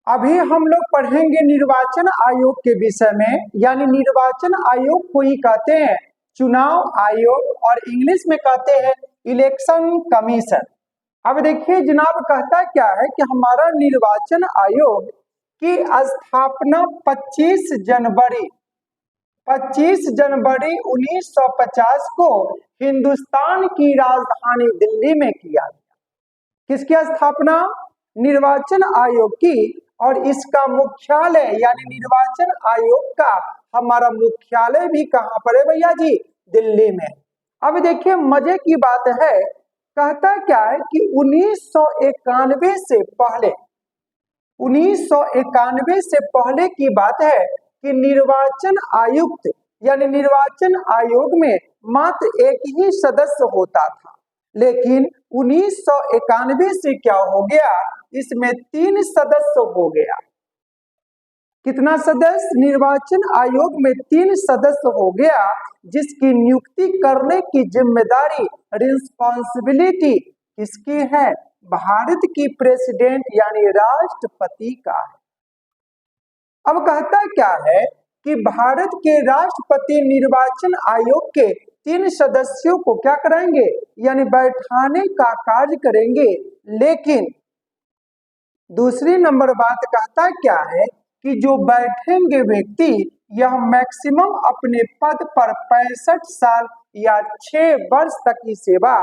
अभी हम लोग पढ़ेंगे निर्वाचन आयोग के विषय में, यानी निर्वाचन आयोग को ही कहते हैं चुनाव आयोग और इंग्लिश में कहते हैं इलेक्शन कमीशन। अब देखिए जनाब, कहता क्या है कि हमारा निर्वाचन आयोग की स्थापना 25 जनवरी 1950 को हिंदुस्तान की राजधानी दिल्ली में किया गया। किसकी स्थापना? निर्वाचन आयोग की। और इसका मुख्यालय यानी निर्वाचन आयोग का हमारा मुख्यालय भी कहां पर है भैया जी? दिल्ली में। अब देखिए मजे की बात है, कहता क्या है कि 1991 से पहले की बात है कि निर्वाचन आयुक्त यानी निर्वाचन आयोग में मात्र एक ही सदस्य होता था, लेकिन 1991 से क्या हो गया, इसमें 3 सदस्य हो गया। कितना सदस्य? निर्वाचन आयोग में 3 सदस्य हो गया, जिसकी नियुक्ति करने की जिम्मेदारी, रिस्पॉन्सिबिलिटी किसकी है? भारत की प्रेसिडेंट यानी राष्ट्रपति का है। अब कहता क्या है कि भारत के राष्ट्रपति निर्वाचन आयोग के 3 सदस्यों को क्या कराएंगे, यानी बैठाने का कार्य करेंगे। लेकिन दूसरी नंबर बात कहता क्या है कि जो बैठेंगे व्यक्ति यह मैक्सिमम अपने पद पर 65 साल या 6 वर्ष तक की सेवा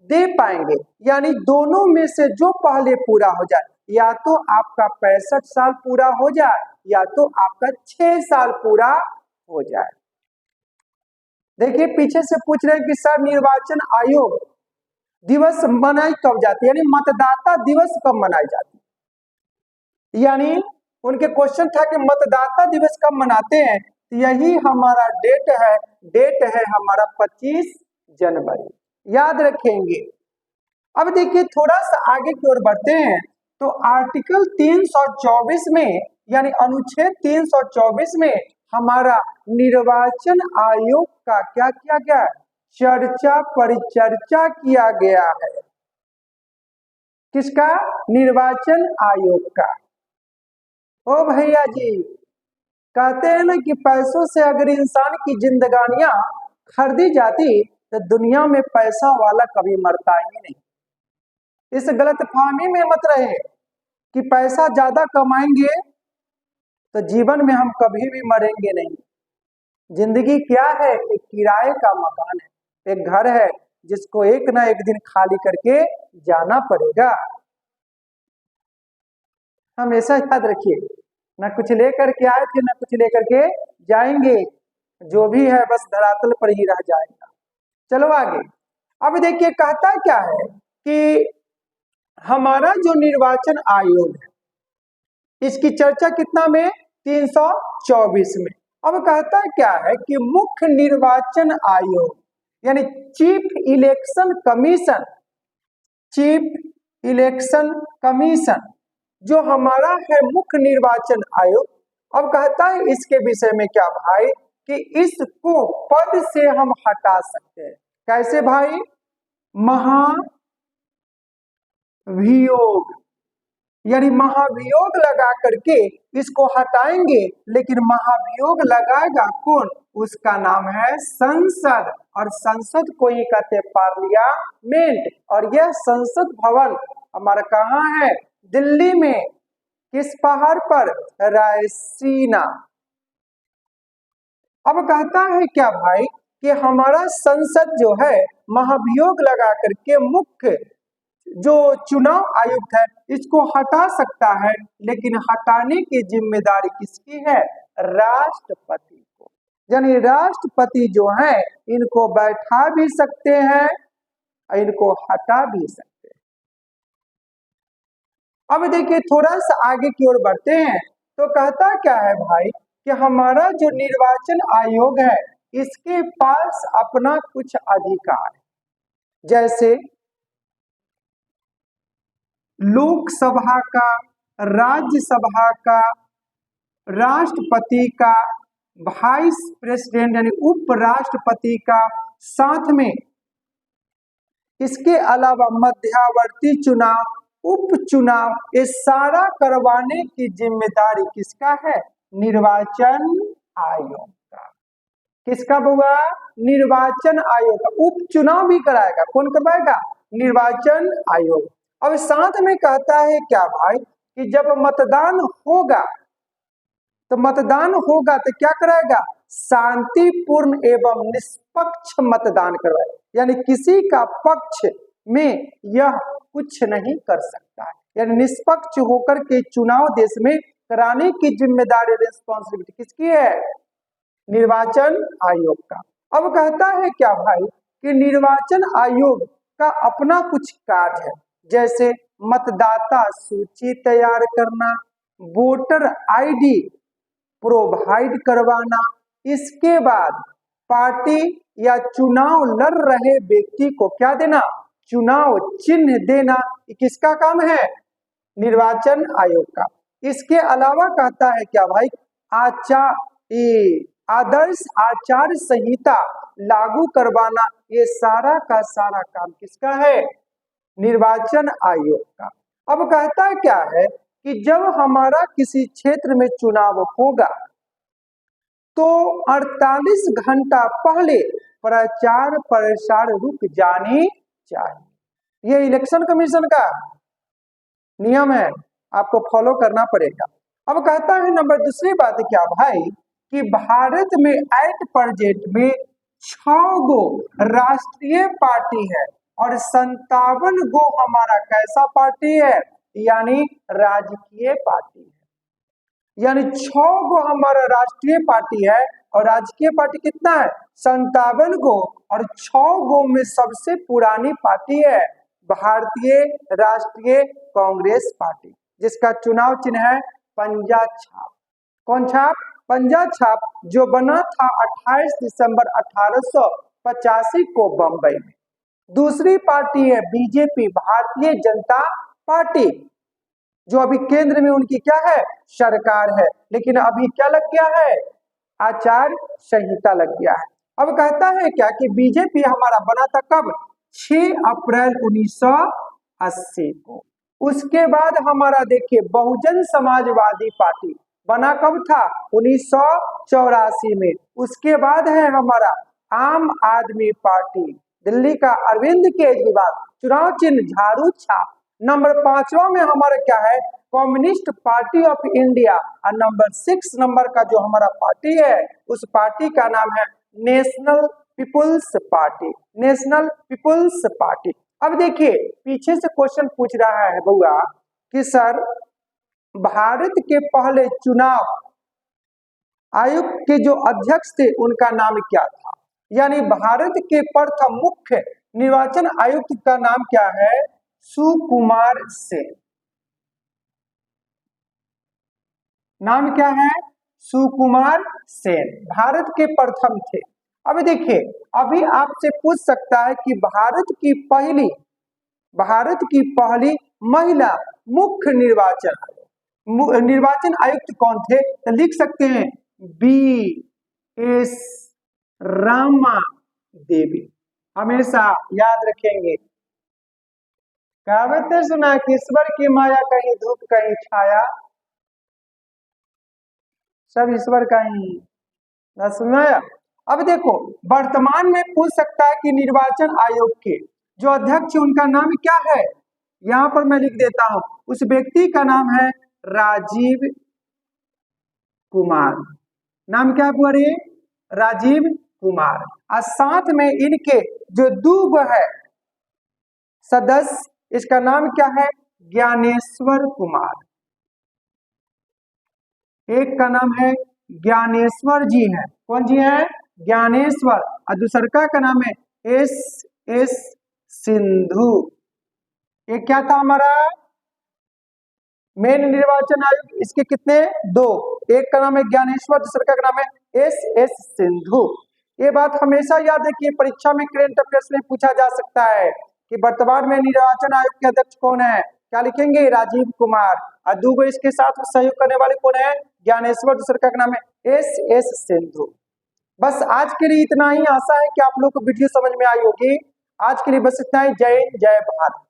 दे पाएंगे, यानी दोनों में से जो पहले पूरा हो जाए, या तो आपका 65 साल पूरा हो जाए या तो आपका 6 साल पूरा हो जाए। देखिए पीछे से पूछ रहे हैं कि सर निर्वाचन आयोग दिवस मनाई कब जाती है, यानी मतदाता दिवस कब मनाई जाती है, यानी उनके क्वेश्चन था कि मतदाता दिवस कब मनाते हैं, तो यही हमारा डेट है हमारा 25 जनवरी, याद रखेंगे। अब देखिए थोड़ा सा आगे की ओर बढ़ते हैं, तो आर्टिकल 324 में यानी अनुच्छेद 324 में हमारा निर्वाचन आयोग का क्या किया गया? चर्चा परिचर्चा किया गया है। किसका? निर्वाचन आयोग का। ओ भैया जी, कहते हैं ना कि पैसों से अगर इंसान की जिंदगानियां खरीदी जाती तो दुनिया में पैसा वाला कभी मरता ही नहीं। इस गलतफहमी में मत रहे कि पैसा ज्यादा कमाएंगे तो जीवन में हम कभी भी मरेंगे नहीं। जिंदगी क्या है? एक किराए का मकान है, एक घर है जिसको एक ना एक दिन खाली करके जाना पड़ेगा। हमेशा याद रखिए, ना कुछ लेकर के आए थे ना कुछ लेकर के जाएंगे, जो भी है बस धरातल पर ही रह जाएगा। चलो आगे। अब देखिए कहता क्या है कि हमारा जो निर्वाचन आयोग है इसकी चर्चा कितना में? 324 में। अब कहता क्या है कि मुख्य निर्वाचन आयोग यानी चीफ इलेक्शन कमीशन जो हमारा है मुख्य निर्वाचन आयोग। अब कहता है इसके विषय में क्या भाई कि इसको पद से हम हटा सकते हैं। कैसे भाई? महाभियोग यानी महाभियोग लगा करके इसको हटाएंगे, लेकिन महाभियोग लगाएगा कौन? उसका नाम है संसद, और संसद को ही कहते हैं पार्लियामेंट। और यह संसद भवन हमारा कहाँ है? दिल्ली में। किस पहाड़ पर? रायसीना। अब कहता है क्या भाई कि हमारा संसद जो है महाभियोग लगा करके मुख्य जो चुनाव आयुक्त है इसको हटा सकता है, लेकिन हटाने की जिम्मेदारी किसकी है? राष्ट्रपति को। यानी राष्ट्रपति जो है इनको बैठा भी सकते हैं और इनको हटा भी सकते हैं। अब देखिए थोड़ा सा आगे की ओर बढ़ते हैं, तो कहता क्या है भाई कि हमारा जो निर्वाचन आयोग है इसके पास अपना कुछ अधिकार, जैसे लोकसभा का, राज्यसभा का, राष्ट्रपति का, वाइस प्रेसिडेंट यानी उपराष्ट्रपति का, साथ में इसके अलावा मध्यावर्ती चुनाव, उपचुनाव, ये सारा करवाने की जिम्मेदारी किसका है? निर्वाचन आयोग का। किसका होगा? निर्वाचन आयोग का। उपचुनाव भी कराएगा, कौन करवाएगा? निर्वाचन आयोग। अब साथ में कहता है क्या भाई कि जब मतदान होगा तो क्या कराएगा? शांतिपूर्ण एवं निष्पक्ष मतदान करवाएगा, यानी किसी का पक्ष में यह कुछ नहीं कर सकता है, यानी निष्पक्ष होकर के चुनाव देश में कराने की जिम्मेदारी, रिस्पॉन्सिबिलिटी किसकी है? निर्वाचन आयोग का। अब कहता है क्या भाई कि निर्वाचन आयोग का अपना कुछ कार्य है, जैसे मतदाता सूची तैयार करना, वोटर आईडी प्रोवाइड करवाना, इसके बाद पार्टी या चुनाव लड़ रहे व्यक्ति को क्या देना? चुनाव चिन्ह देना। किसका काम है? निर्वाचन आयोग का। इसके अलावा कहता है क्या भाई? आदर्श आचार संहिता लागू करवाना, ये सारा का सारा काम किसका है? निर्वाचन आयोग का। अब कहता है क्या है कि जब हमारा किसी क्षेत्र में चुनाव होगा तो 48 घंटा पहले प्रचार प्रसार रुक जानी चाहिए। ये इलेक्शन कमीशन का नियम है, आपको फॉलो करना पड़ेगा। अब कहता है नंबर दूसरी बात क्या भाई कि भारत में एट प्रेजेंट में 6 गो राष्ट्रीय पार्टी है और 57 गो हमारा कैसा पार्टी है? यानी राजकीय पार्टी है। यानी 6 गो हमारा राष्ट्रीय पार्टी है और राजकीय पार्टी कितना है? 57 गो, और 6 गो में सबसे पुरानी पार्टी है भारतीय राष्ट्रीय कांग्रेस पार्टी, जिसका चुनाव चिन्ह है पंजा छाप। कौन छाप? पंजा छाप, जो बना था 28 दिसंबर 1885 को बंबई में। दूसरी पार्टी है बीजेपी, भारतीय जनता पार्टी, जो अभी केंद्र में उनकी क्या है? सरकार है, लेकिन अभी क्या लग गया है? आचार संहिता लग गया है। अब कहता है क्या कि बीजेपी हमारा बना था कब? 6 अप्रैल 1980 को। उसके बाद हमारा देखिए बहुजन समाजवादी पार्टी बना कब था? 1984 में। उसके बाद है हमारा आम आदमी पार्टी, दिल्ली का अरविंद केजरीवाल, चुनाव चिन्ह झाड़ू छाप। नंबर 5वां में हमारा क्या है? Communist party of India. और नंबर 6 नंबर का जो हमारा पार्टी है, उस पार्टी का नाम है national people's party. National people's party. अब देखिए पीछे से क्वेश्चन पूछ रहा है बउआ कि सर भारत के पहले चुनाव आयोग के जो अध्यक्ष थे उनका नाम क्या था? यानी भारत के प्रथम मुख्य निर्वाचन आयुक्त का नाम क्या है? सुकुमार सेन। नाम क्या है? सुकुमार सेन भारत के प्रथम थे। अब देखिए अभी आपसे पूछ सकता है कि भारत की पहली महिला मुख्य निर्वाचन आयुक्त कौन थे? तो लिख सकते हैं B.S. रामा देवी। हमेशा याद रखेंगे, कहावत सुना कि ईश्वर की माया कहीं धूप कहीं छाया, सब ईश्वर का ही ना सुनाया। अब देखो वर्तमान में पूछ सकता है कि निर्वाचन आयोग के जो अध्यक्ष उनका नाम क्या है? यहां पर मैं लिख देता हूं, उस व्यक्ति का नाम है राजीव कुमार। नाम क्या हुआ रे? राजीव कुमार। और साथ में इनके जो दूगो है सदस्य, इसका नाम क्या है? ज्ञानेश्वर कुमार। एक का नाम है ज्ञानेश्वर जी है। कौन जी है? ज्ञानेश्वर। और दूसरा का नाम है S.S. सिंधु। ये क्या था हमारा? मेन निर्वाचन आयोग। इसके कितने? 2। एक का नाम है ज्ञानेश्वर, दूसरे का नाम है S.S. सिंधु। ये बात हमेशा याद रखिए, परीक्षा में करंट अफेयर्स में पूछा जा सकता है कि वर्तमान में निर्वाचन आयोग के अध्यक्ष कौन है? क्या लिखेंगे? राजीव कुमार। और दूगो इसके साथ सहयोग करने वाले कौन है? ज्ञानेश्वर, दूसरे का नाम है S.S. सिंधु। बस आज के लिए इतना ही। आशा है कि आप लोग को वीडियो समझ में आई होगी। आज के लिए बस इतना ही। जय हिंद, जय भारत।